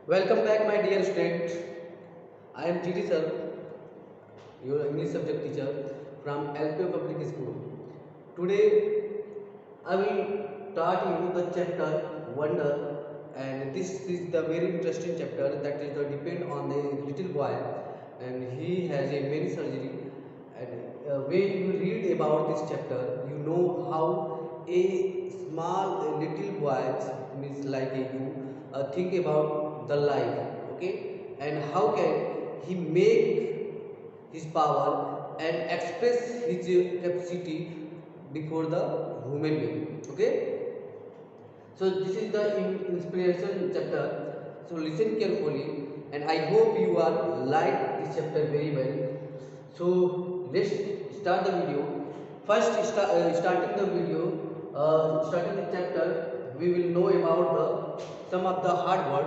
Welcome back, my dear student. I am GT sir, your English subject teacher from LPO Public School. Today, I will start you the chapter Wonder, and this is the very interesting chapter that is the depend on the little boy, and he has a many surgery. And when you read about this chapter, you know how a small little boy means like a you think about the life, okay, and how can he make his power and express his capacity before the human being, okay. So this is the inspiration chapter, so listen carefully, and I hope you are like this chapter very well. So let's start the video. First starting the video, starting the chapter, we will know about the some of the hard word.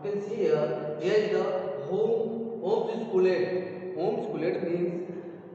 You can see here is the homeschooled means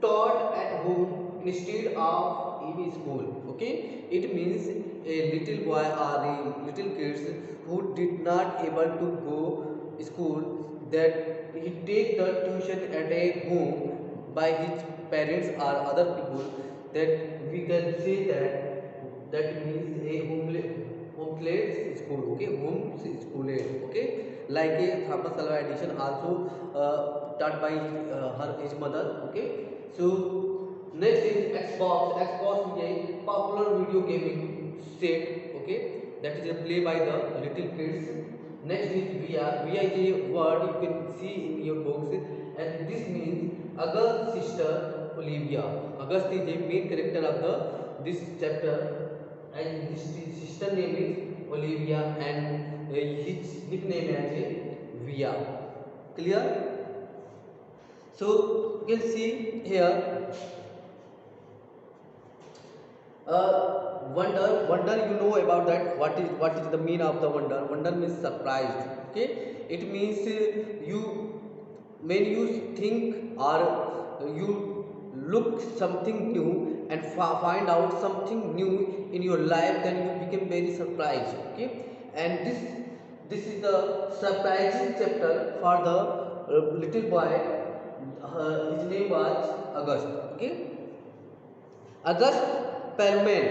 taught at home instead of in school, okay. It means a little boy or a little kids who did not able to go school, that he take the tuition at a home by his parents or other people, that we can say that means a homeschooling school, okay, homeschooling, okay. Like a Thomas Alva Edison also taught by his mother, okay. So next is Xbox. Xbox is a popular video gaming set, okay, that is a play by the little kids. Next is VR. VR is a word you can see in your books, and this means August's sister Olivia. August is the main character of the this chapter, and his sister name is Olivia, and his nickname is Via. Clear? So you can see here, wonder. You know about that. What is the meaning of the wonder? Wonder means surprised. Okay, it means you when you think or you look something new and find out something new in your life, then you become very surprised, okay. And this is the surprising chapter for the little boy. His name was August, okay. August Perlman,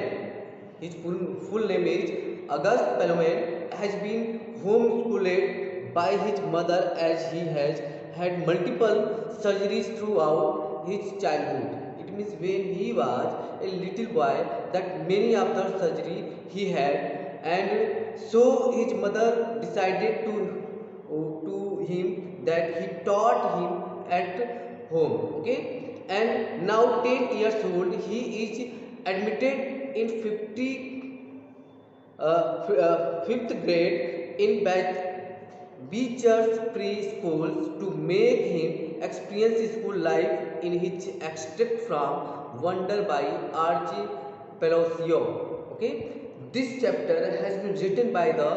his full name is August Perlman, has been homeschooled by his mother as he has had multiple surgeries throughout his childhood. It means when he was a little boy, that many of the surgery he had, and so his mother decided to him that he taught him at home, okay. And now 10 years old, he is admitted in 5th grade in Beecher's preschools to make him experience school life in his extract from Wonder by R.J. Pelosio. Okay, this chapter has been written by the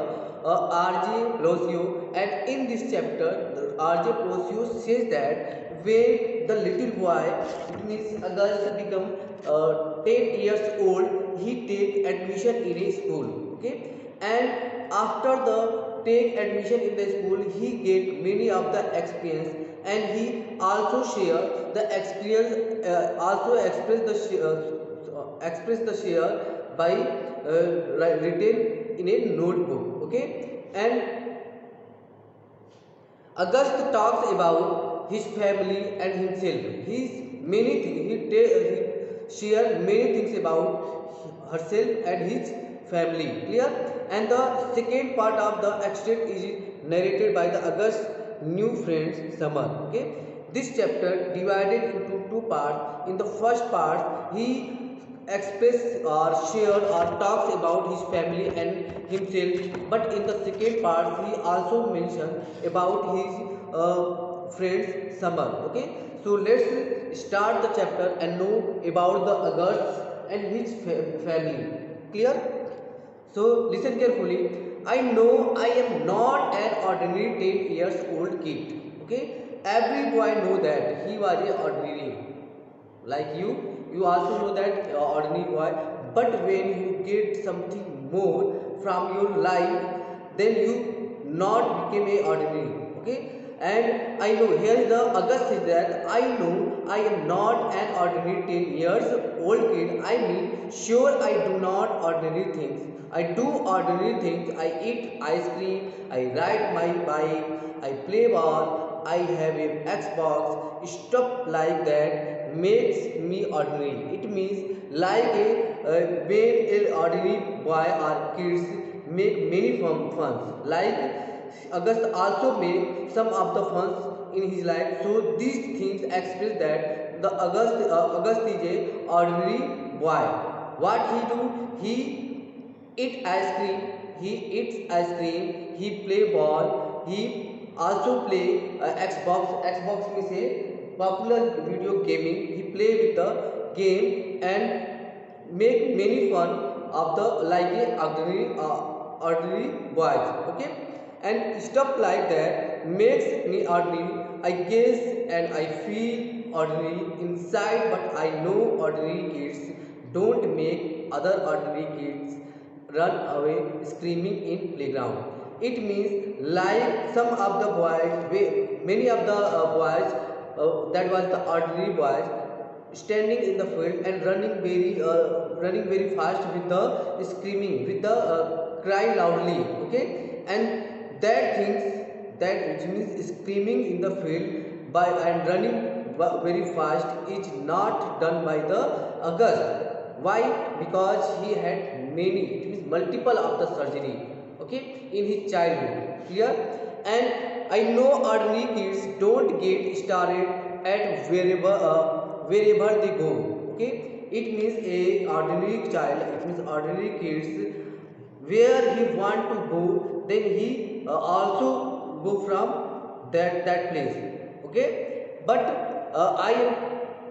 R.J. Pelosio, and in this chapter, R.J. Pelosio says that when the little boy, it means August, become 10 years old, he take admission in a school, okay. And after the take admission in the school, he get many of the experience, and he also share the experience, also express the share by written in a notebook, okay. And August talks about his family and himself. He share many things about herself and his family. Clear? And the second part of the extract is narrated by the August new friends Summer. Okay. This chapter divided into two parts. In the first part, he express or share or talks about his family and himself, but in the second part he also mentioned about his friends Summer, okay. So let's start the chapter and know about the August and his family. Clear? So listen carefully. I know I am not an ordinary 10 years old kid, okay. Every boy know that he was a ordinary, like you also know that ordinary boy, but when you get something more from your life, then you not become a ordinary. Okay, and I know, here is the August is that I know I am not an ordinary 10 years old kid. I mean, sure, I do not ordinary things. I do ordinary things. I eat ice cream, I ride my bike, I play ball, I have a Xbox. Stuff like that makes me ordinary. It means like a when an ordinary boy or kids make many funs. Like August also made some of the funs in his life. So these things express that the August is a ordinary boy. What he do? He eat ice cream. He eats ice cream. He play ball. He also play Xbox. Xbox means a popular video gaming. He play with the game and make many fun of the like a ordinary boys. Okay, and stuff like that makes me ordinary. I guess and I feel ordinary inside, but I know ordinary kids don't make other ordinary kids run away screaming in playground. It means like some of the boys, many of the boys, that was the ordinary boys, standing in the field and running very fast with the screaming, with the cry loudly. Okay, and that things, that which means screaming in the field by and running very fast is not done by the August. Why? Because he had many, it means multiple of the surgery. Okay, in his childhood. Clear? And I know ordinary kids don't get started at wherever they go. Okay, it means a ordinary child, it means ordinary kids, where he want to go, then he also go from that place. Okay, but I am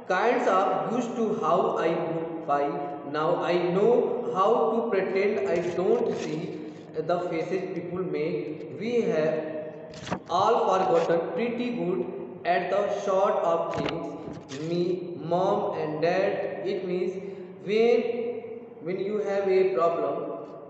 kinds of used to how I look by now. I know how to pretend I don't see the faces people make. We have all forgotten pretty good at the sort of things. Me, mom and dad, it means when you have a problem.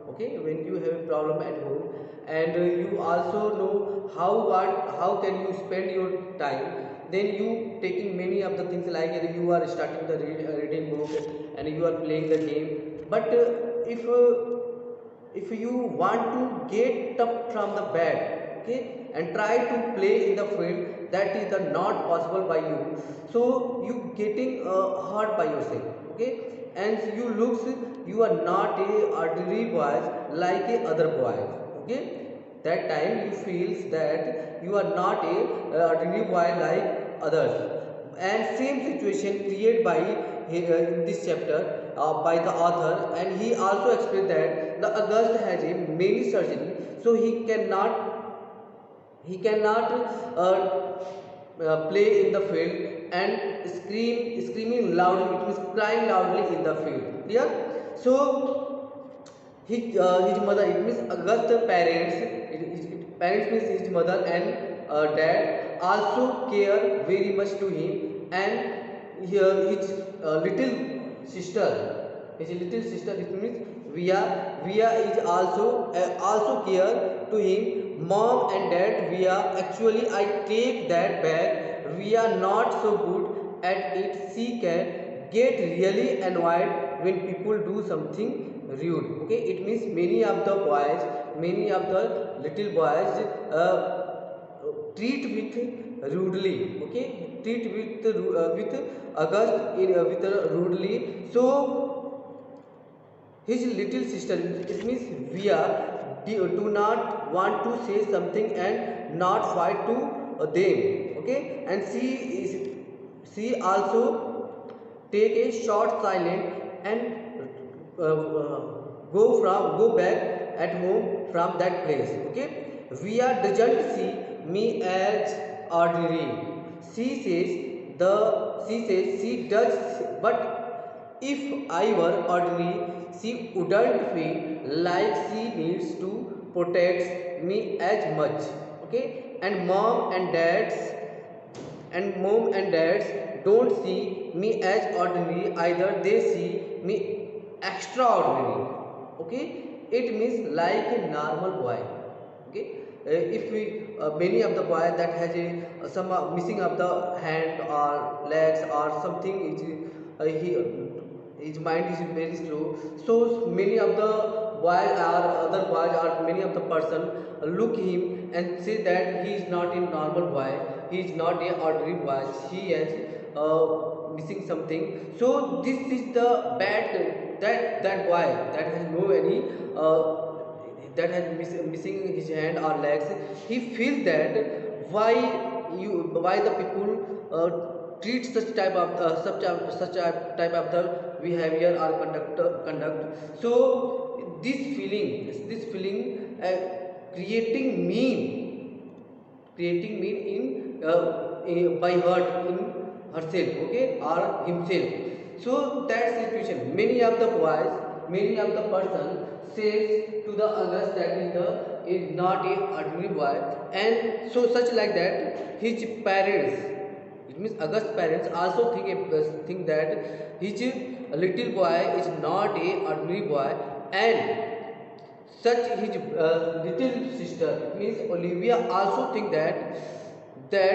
Okay, when you have a problem at home, and you also know how can you spend your time, then you taking many of the things, like you are starting the reading book and you are playing the game. But if you want to get up from the bed, okay, and try to play in the field, that is not possible by you. So you getting hurt by yourself. Okay, and you looks, you are not a ordinary boys like a other boys. Okay, that time you feels that you are not a ordinary boy like others. And same situation created by in this chapter by the author, and he also explained that the August has a many surgery, so he cannot play in the field and screaming loudly, it means crying loudly in the field. Clear? So his mother, it means August parents, parents means his mother and dad also care very much to him. And here his sister little sister, it means Via is also care to him. Mom and dad, Via, actually I take that back. Via not so good at it. She can get really annoyed when people do something rude. Okay, it means many of the boys, many of the little boys treat with rudely. Okay, treat with August with rudely. So his little sister, it means Via, do not want to say something and not fight to them. Okay, and she also take a short silent and go back at home from that place. Okay, Via doesn't see me as ordinary. She says she does, but if I were ordinary, she wouldn't feel like she needs to protect me as much. Okay, and mom and dads don't see me as ordinary either. They see me extraordinary. Okay, it means like a normal boy. Okay, if we many of the boy that has a some missing of the hand or legs or something is he his mind is very slow, so many of the boys or other boys or many of the person look him and say that he is not a normal boy, he is not a ordinary boy, he has missing something. So this is the bad that boy that has no any that has missing his hand or legs, he feels that why why the people treat such type of such a type of the behavior or conduct. So this feeling creating mean by hurt in herself, okay, or himself. So that situation many of the boys, many of the person says to the others that is not a ordinary boy, and so such like that his parents, it means August's parents also think that his little boy is not a ordinary boy, and such his little sister, it means Olivia, also think that the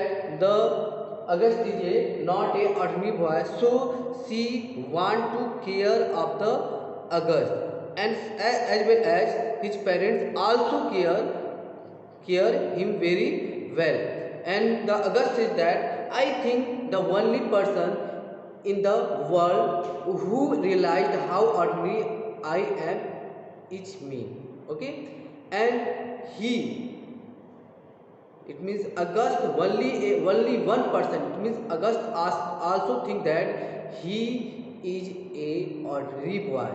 August is not a ordinary boy, so she want to care of the August, and as well as his parents also care him very well. And the August says that I think the only person in the world who realized how ordinary I am is me. Okay, and he, it means August only one person, it means August also think that he is a ordinary boy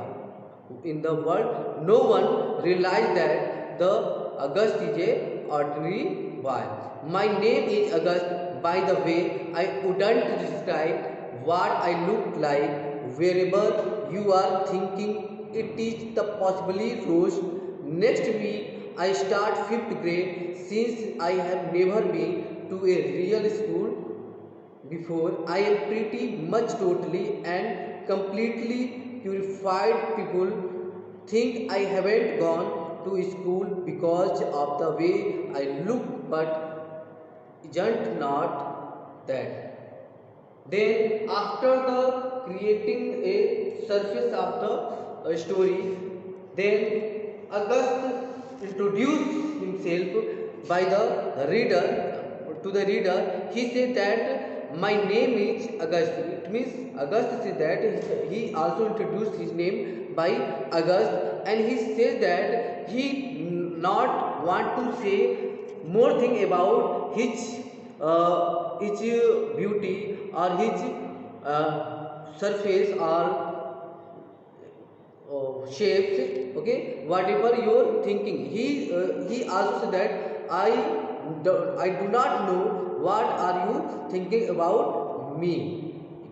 in the world. No one realized that the August is a ordinary boy. My name is August, by the way. I wouldn't describe what I look like wherever you are thinking it is the possibly Rose. Next week I start 5th grade. Since I have never been to a real school before, I am pretty much totally and completely purified. People think I haven't gone to school because of the way I look, but isn't not that. Then after the creating a surface of the story, then August introduced himself by the reader to the reader. He said that my name is August. It means August said that he also introduced his name by August, and he says that he not want to say more thing about his beauty or his surface or shapes, okay, whatever you're thinking. He also said that I do not know what are you thinking about me.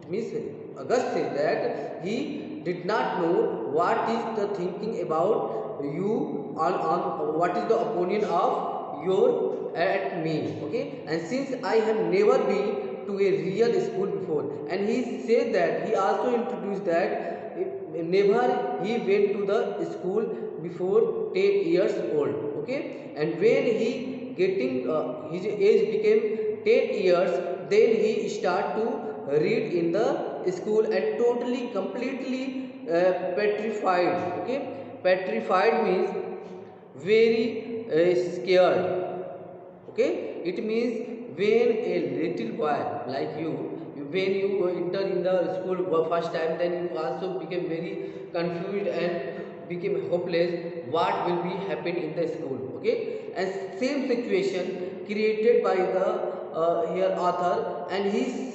It means August said that he did not know what is the thinking about you on what is the opinion of your at me, okay. And since I have never been to a real school before, and he said that he also introduced that never he went to the school before 10 years old, okay. And when he getting his age became 10 years, then he start to read in the school and totally completely petrified, okay. Petrified means very scared, okay. It means when a little boy like you, when you enter in the school first time, then you also became very confused and became hopeless what will be happen in the school, okay. And same situation created by the here author, and he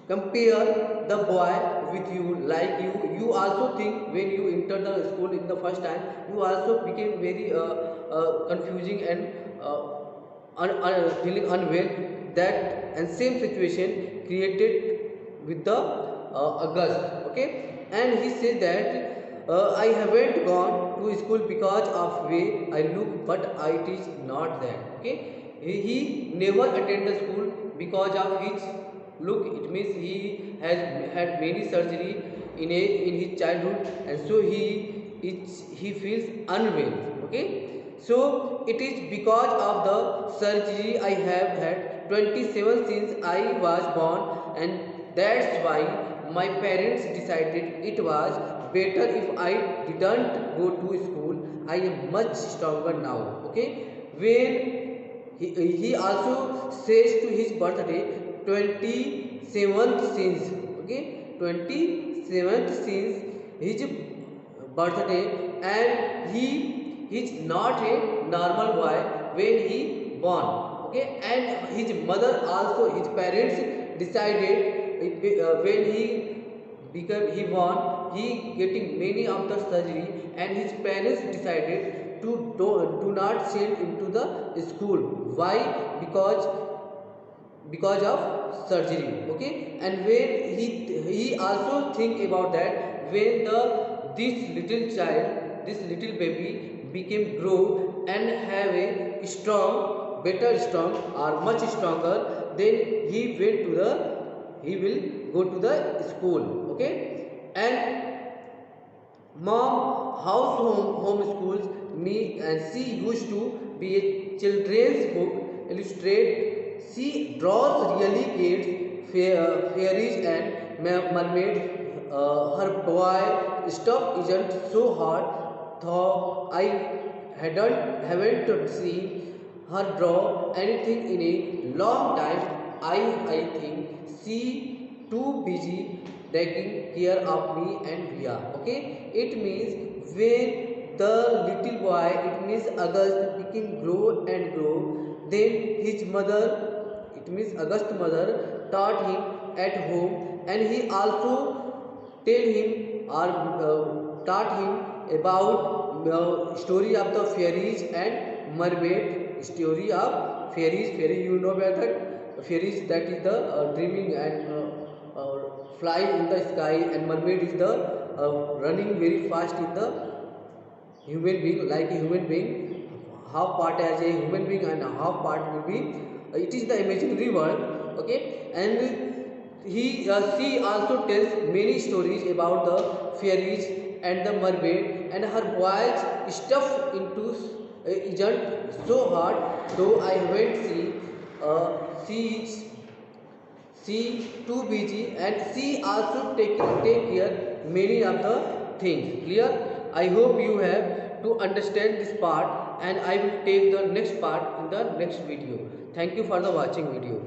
compare the boy with you, like you also think when you enter the school in the first time, you also became very confusing and feeling unwell. That and same situation created with the August, okay. And he said that I haven't gone to school because of way I look, but it is not that, okay. He never attended school because of his look. It means he has had many surgery in his childhood, and so he feels unwell, okay. So it is because of the surgery I have had 27 since I was born, and that's why my parents decided it was better if I didn't go to school. I am much stronger now. Okay, when he also says to his birthday 27th since, okay, 27th since his birthday, and he is not a normal boy when he born. Okay, and his mother also, his parents decided when he born, he getting many of the surgery, and his parents decided to do not send into the school. Why? Because of surgery. Okay, and when he also think about that, when this little child, this little baby became grow and have a strong, better strong, or much stronger, then he will go to the school. Okay, and mom home schools me, and she used to be a children's book illustrate. She draws really kids, fairies and mermaids. Her boy stuff isn't so hard, though I haven't seen her draw anything in a long time. I think she too busy taking care of me and Ria. Okay, it means when the little boy, it means August, begin grow and grow, then his mother, it means August mother, taught him at home, and he also tell him or taught him about story of the fairies and mermaid. Story of fairy, you know about that fairies, that is the dreaming and fly in the sky, and mermaid is the running very fast in the human being, like a human being, half part as a human being and half part will be it is the imaginary world. Okay, and she also tells many stories about the fairies and the mermaid, and her boys stuff into isn't so hard, though I haven't seen. She too busy, and she also take care many of the things. Clear? I hope you have to understand this part, and I will take the next part in the next video. Thank you for the watching video.